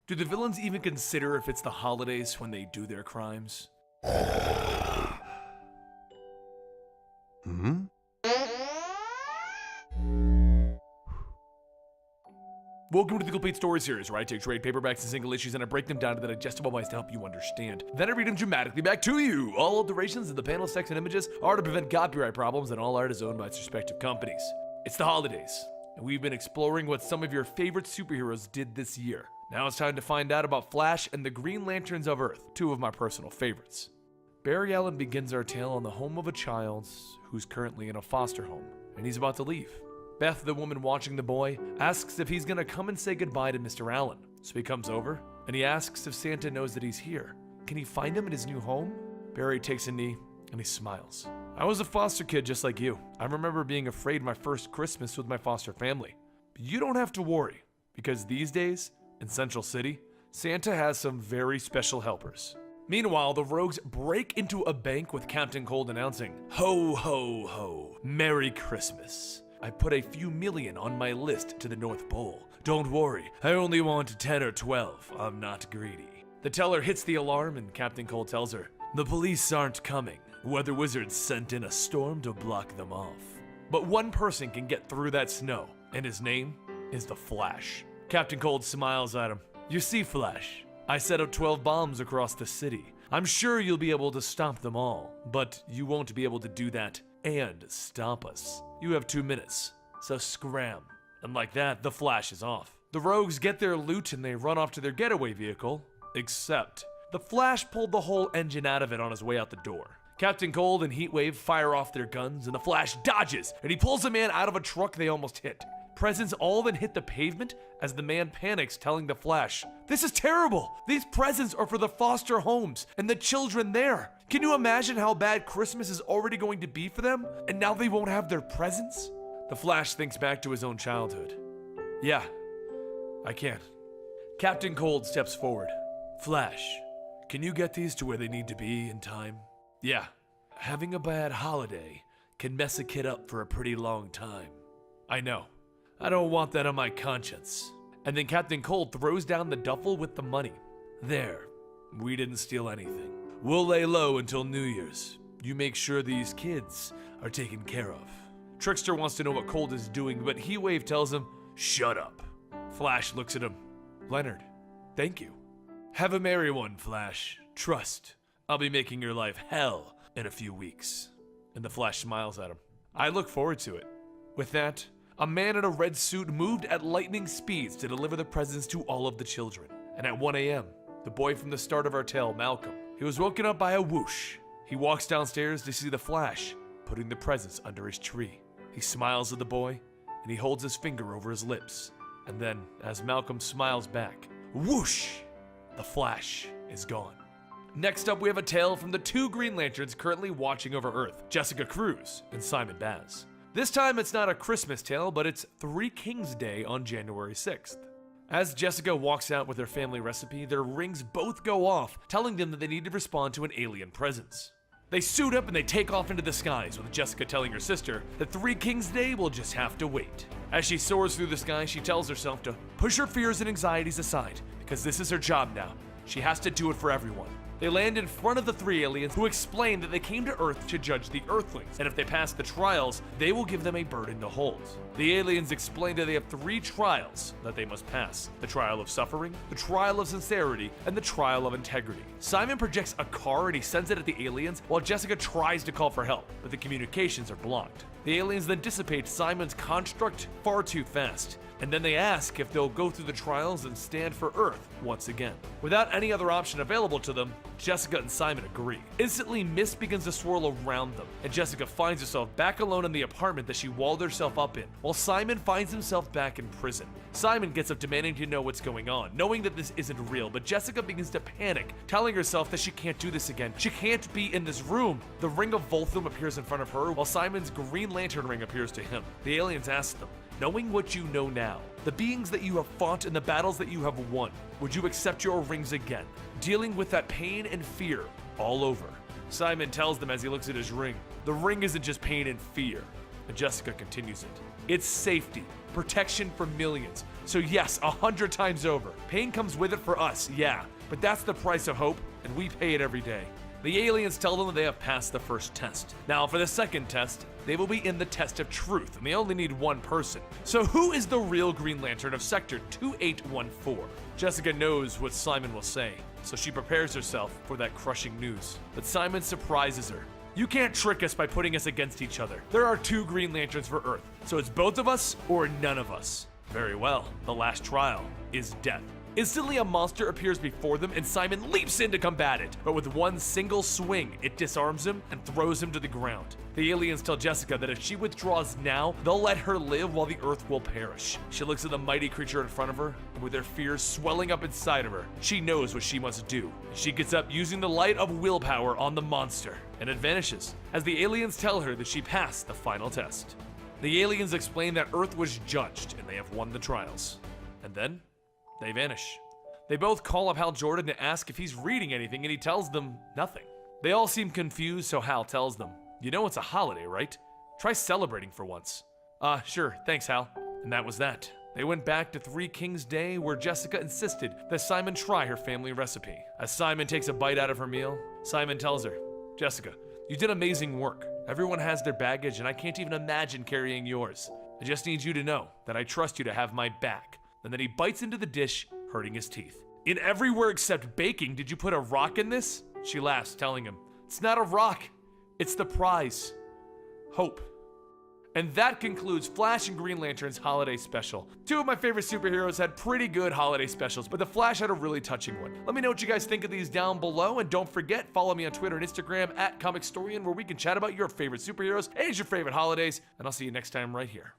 Do the villains even consider if it's the holidays when they do their crimes? Welcome to the Complete Story Series, where I take trade paperbacks and single issues and I break them down to the digestible ways to help you understand. Then I read them dramatically back to you. All alterations in the panels, text, and images are to prevent copyright problems, and all art is owned by its respective companies. It's the holidays, and we've been exploring what some of your favorite superheroes did this year. Now it's time to find out about Flash and the Green Lanterns of Earth, two of my personal favorites. Barry Allen begins our tale on the home of a child who's currently in a foster home, and he's about to leave. Beth, the woman watching the boy, asks if he's gonna come and say goodbye to Mr. Allen. So he comes over, and he asks if Santa knows that he's here. Can he find him in his new home? Barry takes a knee, and he smiles. I was a foster kid just like you. I remember being afraid my first Christmas with my foster family. But you don't have to worry, because these days, in Central City, Santa has some very special helpers. Meanwhile, the rogues break into a bank with Captain Cold announcing, "Ho, ho, ho, Merry Christmas. I put a few million on my list to the North Pole. Don't worry, I only want 10 or 12. I'm not greedy." The teller hits the alarm and Captain Cold tells her, "The police aren't coming. Weather wizards sent in a storm to block them off. But one person can get through that snow, and his name is the Flash." Captain Cold smiles at him. "You see, Flash, I set up 12 bombs across the city. I'm sure you'll be able to stop them all, but you won't be able to do that and stop us. You have 2 minutes, so scram." And like that, the Flash is off. The rogues get their loot and they run off to their getaway vehicle, except the Flash pulled the whole engine out of it on his way out the door. Captain Cold and Heatwave fire off their guns and the Flash dodges and he pulls a man out of a truck they almost hit. Presents all then hit the pavement as the man panics, telling the Flash, "This is terrible! These presents are for the foster homes and the children there. Can you imagine how bad Christmas is already going to be for them? And now they won't have their presents?" The Flash thinks back to his own childhood. "Yeah, I can." Captain Cold steps forward. "Flash, can you get these to where they need to be in time?" "Yeah. Having a bad holiday can mess a kid up for a pretty long time." "I know. I don't want that on my conscience." And then Captain Cold throws down the duffel with the money. "There, we didn't steal anything. We'll lay low until New Year's. You make sure these kids are taken care of." Trickster wants to know what Cold is doing, but Heatwave tells him, "Shut up." Flash looks at him. "Leonard, thank you." "Have a merry one, Flash. Trust, I'll be making your life hell in a few weeks." And the Flash smiles at him. "I look forward to it." With that, a man in a red suit moved at lightning speeds to deliver the presents to all of the children. And at 1 a.m., the boy from the start of our tale, Malcolm, he was woken up by a whoosh. He walks downstairs to see the Flash putting the presents under his tree. He smiles at the boy, and he holds his finger over his lips. And then, as Malcolm smiles back, whoosh, the Flash is gone. Next up, we have a tale from the two Green Lanterns currently watching over Earth, Jessica Cruz and Simon Baz. This time, it's not a Christmas tale, but it's Three Kings Day on January 6th. As Jessica walks out with her family recipe, their rings both go off, telling them that they need to respond to an alien presence. They suit up and they take off into the skies, with Jessica telling her sister that Three Kings Day will just have to wait. As she soars through the sky, she tells herself to push her fears and anxieties aside, because this is her job now. She has to do it for everyone. They land in front of the three aliens, who explain that they came to Earth to judge the Earthlings, and if they pass the trials, they will give them a burden to hold. The aliens explain that they have 3 trials that they must pass: the trial of suffering, the trial of sincerity, and the trial of integrity. Simon projects a car and he sends it at the aliens, while Jessica tries to call for help, but the communications are blocked. The aliens then dissipate Simon's construct far too fast, and then they ask if they'll go through the trials and stand for Earth once again. Without any other option available to them, Jessica and Simon agree. Instantly, mist begins to swirl around them, and Jessica finds herself back alone in the apartment that she walled herself up in, while Simon finds himself back in prison. Simon gets up demanding to know what's going on, knowing that this isn't real, but Jessica begins to panic, telling herself that she can't do this again. She can't be in this room. The Ring of Voltham appears in front of her, while Simon's Green Lantern ring appears to him. The aliens ask them, "Knowing what you know now, the beings that you have fought and the battles that you have won, would you accept your rings again, dealing with that pain and fear all over?" Simon tells them as he looks at his ring, the ring isn't just pain and fear, and Jessica continues it. It's safety, protection for millions. So yes, 100 times over. Pain comes with it for us, yeah, but that's the price of hope, and we pay it every day. The aliens tell them that they have passed the first test. Now for the second test, they will be in the test of truth, and they only need one person. So who is the real Green Lantern of Sector 2814? Jessica knows what Simon will say, so she prepares herself for that crushing news. But Simon surprises her. You can't trick us by putting us against each other. There are 2 Green Lanterns for Earth, so it's both of us or none of us. Very well, the last trial is death. Instantly, a monster appears before them, and Simon leaps in to combat it. But with one single swing, it disarms him and throws him to the ground. The aliens tell Jessica that if she withdraws now, they'll let her live while the Earth will perish. She looks at the mighty creature in front of her, and with her fears swelling up inside of her, she knows what she must do. She gets up using the light of willpower on the monster, and it vanishes, as the aliens tell her that she passed the final test. The aliens explain that Earth was judged, and they have won the trials. And then they vanish. They both call up Hal Jordan to ask if he's reading anything, and he tells them nothing. They all seem confused, so Hal tells them, "You know it's a holiday, right? Try celebrating for once." Sure, thanks, Hal." And that was that. They went back to Three Kings Day, where Jessica insisted that Simon try her family recipe. As Simon takes a bite out of her meal, Simon tells her, "Jessica, you did amazing work. Everyone has their baggage, and I can't even imagine carrying yours. I just need you to know that I trust you to have my back." And then he bites into the dish, hurting his teeth. "In everywhere except baking, did you put a rock in this?" She laughs, telling him, "It's not a rock. It's the prize. Hope." And that concludes Flash and Green Lantern's holiday special. 2 of my favorite superheroes had pretty good holiday specials, but the Flash had a really touching one. Let me know what you guys think of these down below, and don't forget, follow me on Twitter and Instagram @ComicStorian, where we can chat about your favorite superheroes and your favorite holidays, and I'll see you next time right here.